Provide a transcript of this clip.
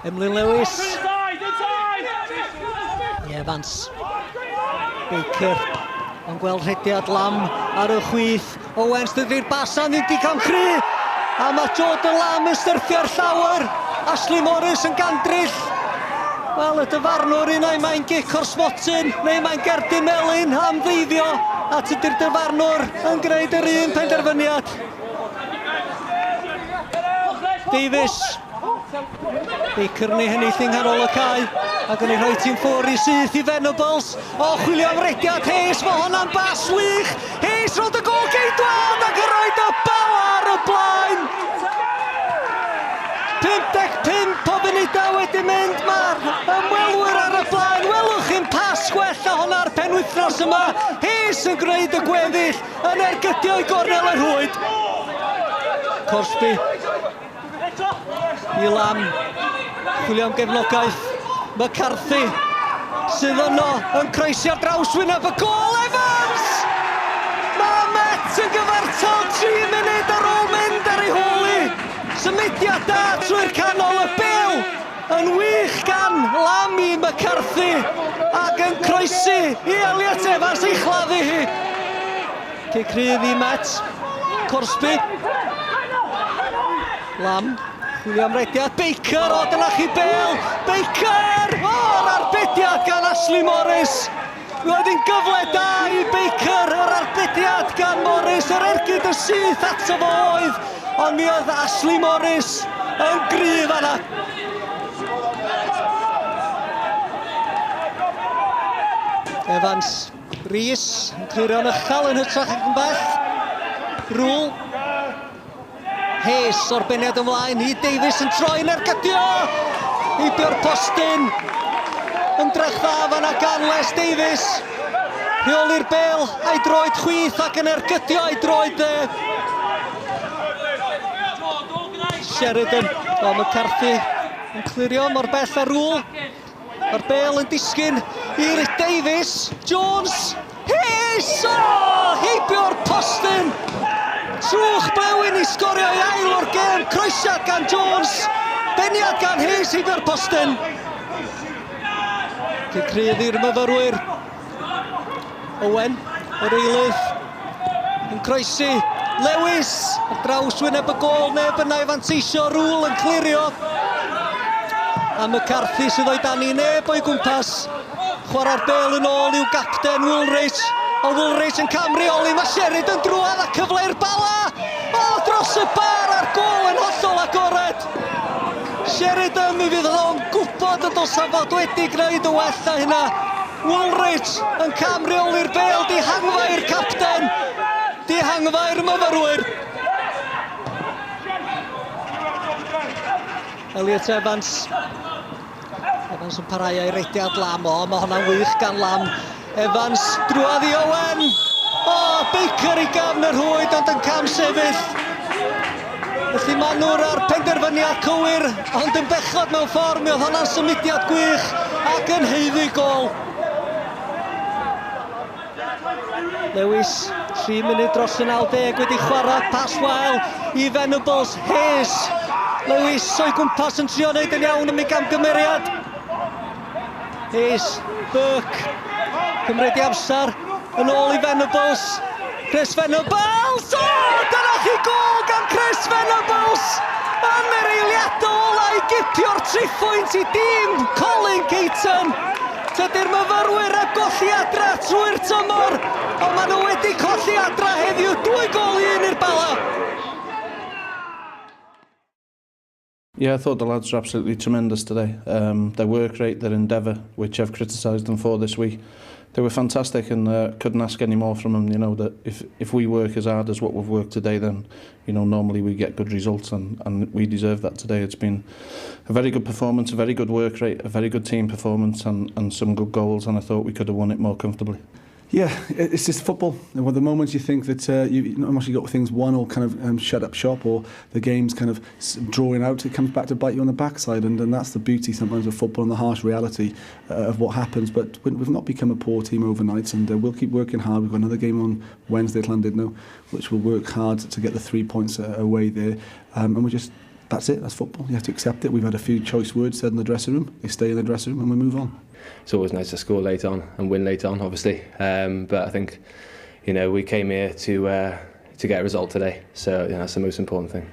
Emlyn Lewis. Evans. Baker. Yn gweld rhediad Lam ar y chwith. Owens dyddi'r basa ddim di cam chri. A mae Jordan Lam yn styrthio'r llawer. Ashley Morris yn gandryll. Wel, y dyfarnwr unai mae'n gic o'r smotyn, neu mae'n gerdyn melyn am ddeifio. A tydi'r dyfarnwr yn gwneud yr un penderfyniad. Davies. Baker neu hennill yng nghanol y cae. Ac yn ei rhoi tîm ffwr i syth i Venables. O, chwilio am rediad Hayes, mae hwnna'n bas wych. Hayes rownd y gol geidwad ac yn rhoi y bala ar y blaen. 55 o funudau wedi mynd, mae'r ymwelwyr ar y blaen. Welwch chi'n pas gwella hwnna'r penwythnos yma. Hayes yn gwneud y gweddill yn ergydio i gornel y rhwyd. Corsby. I Lam. Chwilio am gefnogaeth. McCarthy sydd yno yn croesi ar draws wyneb y gol. Evans! Mae Met yn gyfartal 3 munud ar ôl mynd ar ei holi. Symudiad da trwy'r canol y bêl. Yn wych gan Lam i McCarthy ac yn croesi i Elliot Evans ei chladdu hi. Cic rydd i Met. Corsby. Lam. Chwilio am rediad Baker, o dyna chi bêl. Baker! O'r arbediad gan Ashley Morris. Roedd hi'n gyfle da i Baker, yr arbediad gan Morris. Yr ergyd y syth ato fo oedd. Ond mi oedd Ashley Morris yn gryf yna. Evans, Rhys, yn clirio'n uchel yn hytrach ac yn bell. Rule. Hayes o'r beniad ymlaen i Davies yn troi'n ergydio. Heibio'r postyn. Ymdrech dda fan'na gan Les Davies. Rheoli'r bêl a'i droed chwith ac yn ergydio a'i droed de. Sheridan. O, McCarthy yn clirio mor bell ar rŵl. Mae'r bêl yn disgyn i'r Davies. Jones. Hayes! O! Heibio'r postyn. Trwch blewyn i sgorio i ail o'r gêm. Croesiad gan Jones. Beniad gan Hayes heibio'r postyn. Crydd i'r myfyrwyr. Owen, o'r eilydd. Yn croesi. Lewis. Ar draws wyneb y gol. Neb yna i fanteisio. Rŵl yn clirio. A McCarthy sydd o'i dani. Neb o'i gwmpas. Chwarae'r bêl yn ôl i'w gapten Woolridge. O Woolridge yn camreoli, mae Sheridan drwad a cyfleu'r bala. O, dros y bar a'r gol yn hollol agored. Sheridan, mi fydd o'n gwybod y dylsa fod wedi gwneud y well na hynna. Woolridge yn camreoli'r bêl, dihangfa'r capten, dihangfa'r myfyrwyr. Elliot Evans. Evans yn parhau ei rediad Lam. O, mae hwnna'n wych gan Lam. Evans drwad i Owen. O, Baker i gefn y rhwyd ond yn cam sefyll. Felly maen nhw'r ar penderfyniad cywir, ond yn bechod mewn ffordd. Mi oedd hwnna'n symudiad gwych ac yn heiddi gol. Lewis, 3 munud dros y 90 wedi chwarae pas wael i Venables. Hayes. Lewis o'i gwmpas yn trio wneud yn iawn am ei gamgymeriad. Hayes, Burke. Cymryd i amser, yn ôl i Venables. Chris Venables! O, dyna chi gol gan Chris Venables! Yn yr eiliadol a'i gipio'r triphwynt i dîm Colin Caton. Tydi'r myfyrwyr heb golli adra trwy'r tymor, ond maen nhw wedi colli adra heddiw 2 gol i 1 i'r bala. Yeah, I thought the lads were absolutely tremendous today. Their work rate, their endeavour, which I've criticised them for this week, they were fantastic and couldn't ask any more from them. You know, that if we work as hard as what we've worked today, then, you know, normally we get good results and we deserve that today. It's been a very good performance, a very good work rate, a very good team performance and some good goals, and I thought we could have won it more comfortably. Yeah, it's just football. And the moments you think that you've not actually got things won or kind of shut up shop or the game's kind of drawing out, it comes back to bite you on the backside, and that's the beauty sometimes of football and the harsh reality of what happens. But we've not become a poor team overnight, and we'll keep working hard. We've got another game on Wednesday at Llandudno, which we'll work hard to get the 3 points away there, and we're just that's it. That's football. You have to accept it. We've had a few choice words said in the dressing room. They stay in the dressing room and we move on. It's always nice to score late on and win late on, obviously. But I think, we came here to get a result today. So that's the most important thing.